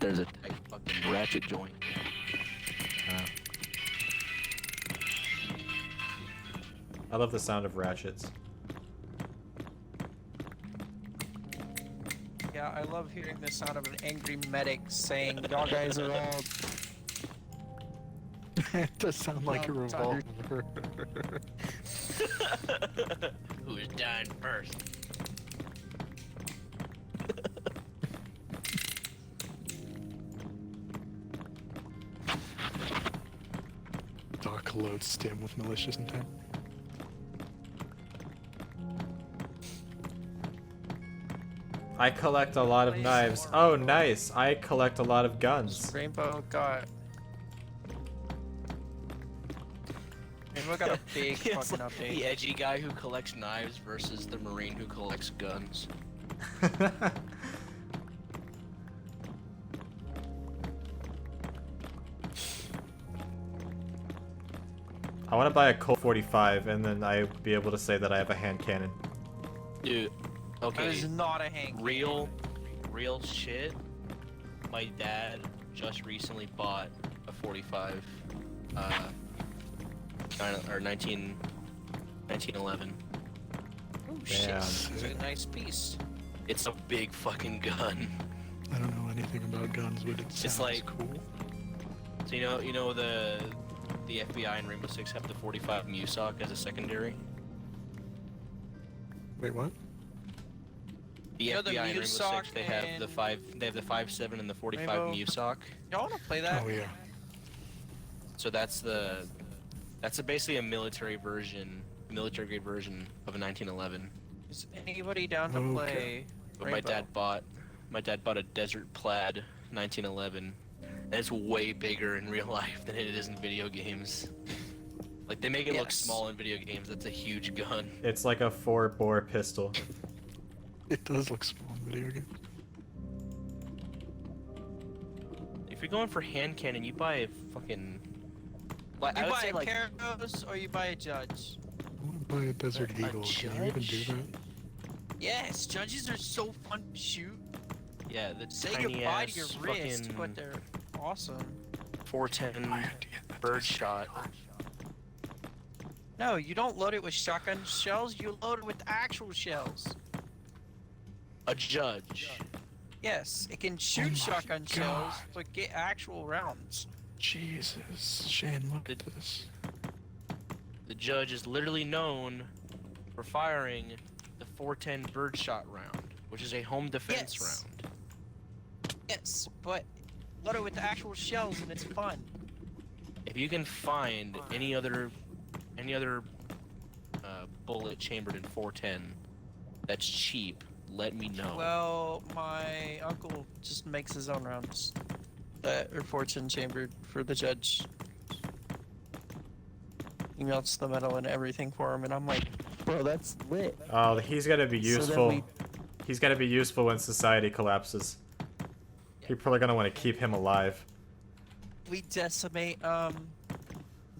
there's a tight fucking ratchet joint. I love the sound of ratchets. Yeah, Yeah, I love hearing the sound of an angry medic saying, "Y'all guys are all." It does sound like a Well, it's under- revolver. Who's dying first? Doc loads stim with malicious intent. I collect a lot of knives. Oh, nice. I collect a lot of guns. Rainbow got a big It's fucking like update. the edgy guy who collects knives versus the Marine who collects guns. I want to buy a Colt 45 and then I'd be able to say that I have a hand cannon. Dude, That okay, is not a Hank. real shit. My dad just recently bought a 45, 1911. Oh shit, Damn. it's a nice piece. It's a big fucking gun. I don't know anything about guns, but it sounds like- cool. So you know the FBI and Rainbow Six have the 45 MUSOC as a secondary. Wait, what? The You know the FBI and Rainbow MUSOC Six, they have the and 5.7 and the 45 Rainbow- MUSOC. Y'all wanna play that? Oh yeah. So that's basically a military grade version of a 1911. Is anybody down to Okay. play? But Rainbow? my dad bought a Desert Plaid 1911, and it's way bigger in real life than it is in video games. Like they make it look Yes. small in video games. That's a huge gun. It's like a 4-bore pistol. It does look small in video games. If you're going for hand cannon, you buy a fucking. Like, You I would buy say a like Karos or you buy a Judge? I want to buy a Desert A Eagle. Can you even do Judge? that? Yes, Judges are so fun to shoot. yeah, the Say tiny goodbye ass to your wrist, fucking but they're awesome. 410 I had to get that bird Desert shot. Eagle. No, you don't load it with shotgun shells, you load it with actual shells. A Judge. Yes, it can Oh shoot my shotgun shells, God. but get actual rounds. Jesus, Shane, look at this. The Judge is literally known for firing the 410 birdshot round, which is a home defense Yes. round. Yes, but load it with actual shells and it's fun. If you can find any other bullet chambered in 410 that's cheap, let me know. Well, my uncle just makes his own rounds that are fortune chambered for the Judge. He melts the metal and everything for him, and I'm like, bro, that's lit. Oh, he's gonna be So then useful. we- He's gonna be useful when society collapses. You're probably gonna want to keep him alive. We decimate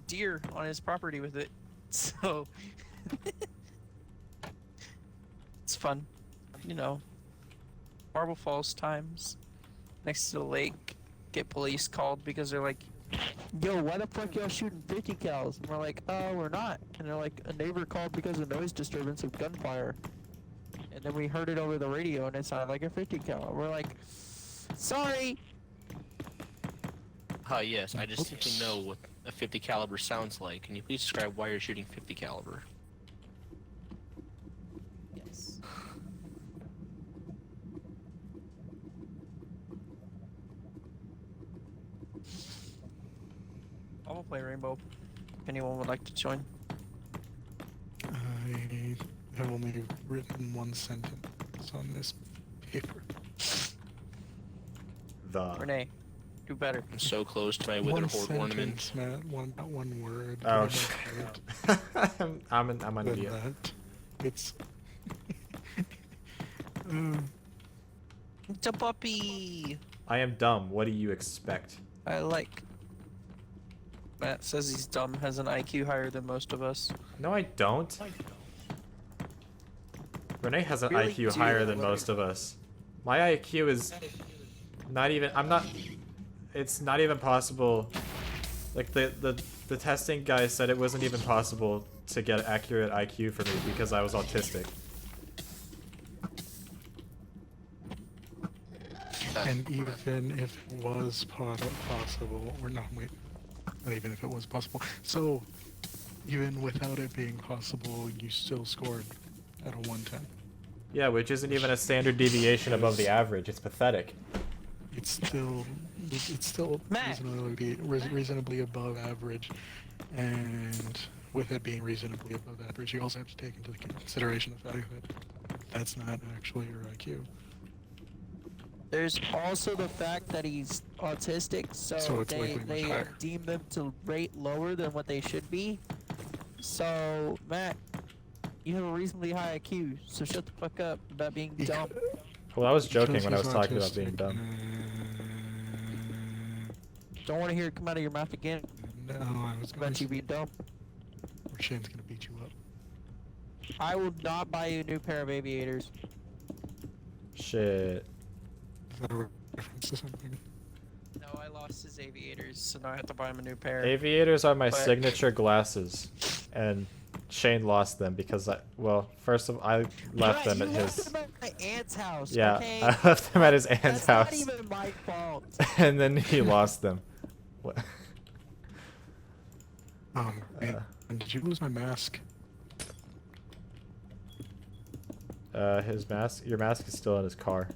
deer on his property with it, so it's fun, you know. Marble Falls times, next to the lake, get police called because they're like, "Yo, why the fuck y'all shooting 50 cals?" And we're like, we're not." And they're like, "A neighbor called because of noise disturbance of gunfire." And then we heard it over the radio, and it sounded like a 50 cal. And we're like, "Sorry." Yes, I just Oops. simply know what a 50 caliber sounds like. Can you please describe why you're shooting 50 caliber? Yes. I will play Rainbow. If anyone would like to join. I have only written one sentence on this paper. The. Renee, do better. I'm so close to my wither One horde ornament. sentence, Matt. One word. Oh, Can shit. I make it I'm an than idiot. that? It's. It's a puppy. I am dumb. What do you expect? I like. Matt says he's dumb, has an IQ higher than most of us. No, I don't. Renee has an Really IQ do. higher than most of us. My IQ is not even. I'm not. It's not even possible. Like the testing guy said, it wasn't even possible to get accurate IQ for me because I was autistic. And even if it was possible, or no, wait, not even if it was possible. So, even without it being possible, you still scored at a 110. Yeah, which isn't even a standard deviation above the average. It's pathetic. It's still Matt. reasonably above average, and with it being reasonably above average, you also have to take into consideration the fact that that's not actually your IQ. There's also the fact that he's autistic, So so it's likely much they higher. deem them to rate lower than what they should be. So, Matt, you have a reasonably high IQ, so shut the fuck up about being dumb. Well, I was joking Because when I was he's talking about being autistic, dumb. Don't want to hear it come out of your mouth again No, I was going about to you being dumb. or Shane's gonna beat you up. I will not buy you a new pair of aviators. Shit. Is that a reference to something? No, I lost his aviators, so now I have to buy him a new pair. Aviators are my But- signature glasses, and Shane lost them because well, first of all, I left Brett, them you at left his. them at my aunt's house. Yeah, okay? I left them at his aunt's That's house, not even my fault. and then he lost them. What? Man, did you lose my mask? His mask. Your mask is still in his car.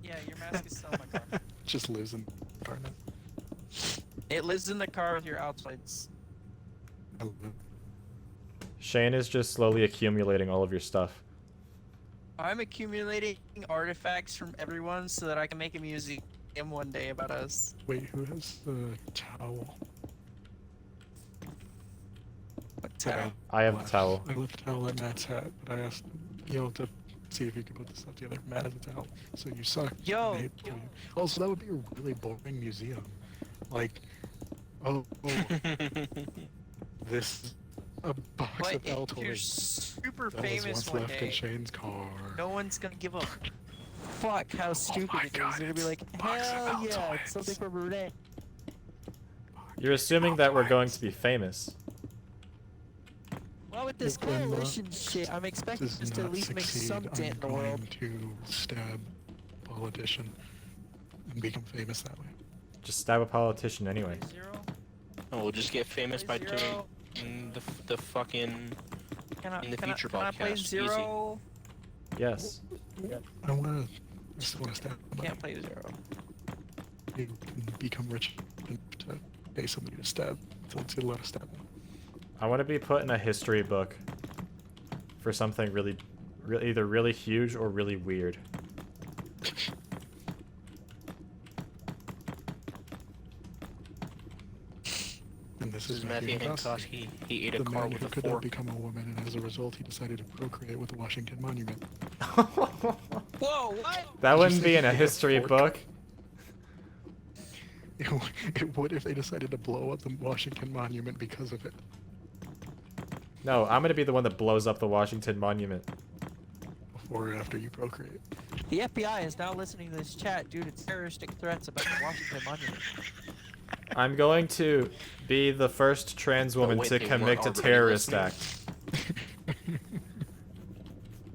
Yeah, your mask is still in my car. Just lives in the car now. It lives in the car with your outsides. I love it. Shane is just slowly accumulating all of your stuff. I'm accumulating artifacts from everyone so that I can make a museum one day about us. Wait, who has the towel? What town? I have the towel. I left the towel at Matt's hat, but I asked to see if you could put the stuff together. Matt has a towel, so you suck. Yo, Nate, yo. Also, that would be a really boring museum. Like, oh this is a box But of if you're Altoids super that was famous once one left in day, Shane's car. no one's gonna give a fuck how stupid my it is. God, They're gonna be like, it's a box of hell yeah, Altoids. it's something from Renee. You're assuming that we're going to be famous. Well, with this If we're not- coalition shit, I'm expecting Does us to at not least make succeed, some I'm dent in the going world. to stab a politician and become famous that way. Just stab a politician anyway. Zero? Oh, we'll just get famous by doing Zero? the fucking Can I, in the can future I play podcast. Easy. zero? Yes. I just want to stab somebody. Can't play zero. You can become rich and to pay somebody to stab. So it's a lot of stabbing. I want to be put in a history book for something really, either really huge or really weird. And this This is is Matthew Hancock. Hancock. He ate a The car man with who a could not fork. become a woman, and as a result, he decided to procreate with the Washington Monument. Whoa, what? That Did you wouldn't say be in he a ate a history fork? book. It would if they decided to blow up the Washington Monument because of it. No, I'm gonna be the one that blows up the Washington Monument. Before or after you procreate. The FBI is now listening to this chat due to terroristic threats about the Washington Monument. I'm going to be the first trans woman wait, to they commit weren't a already terrorist listening? act.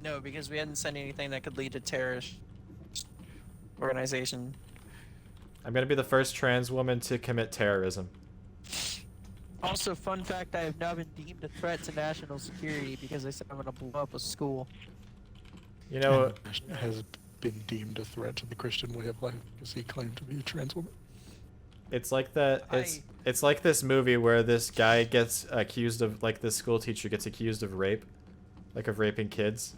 No, because we hadn't said anything that could lead to terrorist organization. I'm gonna be the first trans woman to commit terrorism. Also, fun fact, I have now been deemed a threat to national security because I said I'm gonna blow up a school. You know, And has been deemed a threat to the Christian way of life because he claimed to be a trans woman. it's like that. It's like this movie where this guy gets accused of, like, this school teacher gets accused of rape, like of raping kids,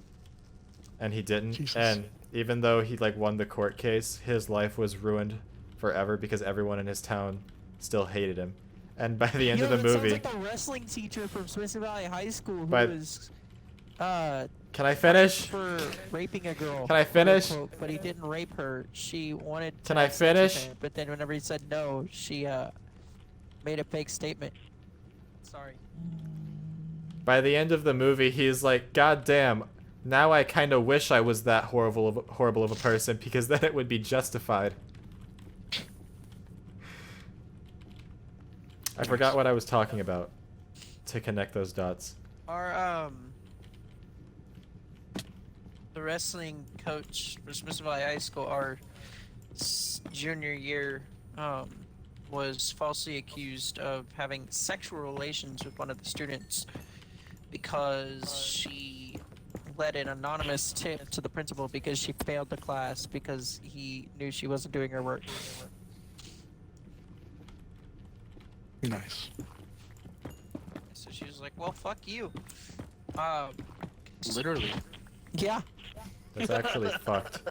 and he didn't. Jesus. And even though he like won the court case, his life was ruined forever because everyone in his town still hated him. And by the end of the that movie, sounds like the wrestling teacher from Smithson Valley High School who But- was can I finish? for raping a girl. Can I quote, finish? unquote, but he didn't rape her. She wanted to Can I have sex with finish? him, but then whenever he said no, she made a fake statement. Sorry. By the end of the movie, he's like, "God damn! Now I kind of wish I was that horrible of a person because then it would be justified." I forgot what I was talking about to connect those dots. Our the wrestling coach for Smithson Valley High School, our junior year, was falsely accused of having sexual relations with one of the students because she led an anonymous tip to the principal because she failed the class because he knew she wasn't doing her work. Nice. So she was like, "Well, fuck you." Um, Literally. yeah. That's actually fucked.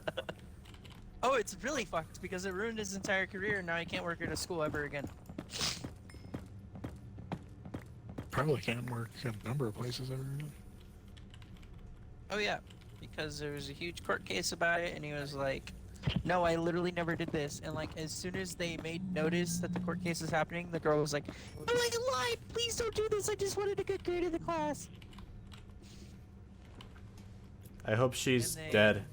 Oh, it's really fucked because it ruined his entire career and now he can't work at a school ever again. Probably can't work in a number of places ever again. Oh yeah, because there was a huge court case about it and he was like, "No, I literally never did this." And like as soon as they made notice that the court case is happening, the girl was like, "I'm like alive, please don't do this. I just wanted a good grade in the class." I hope she's And they- dead.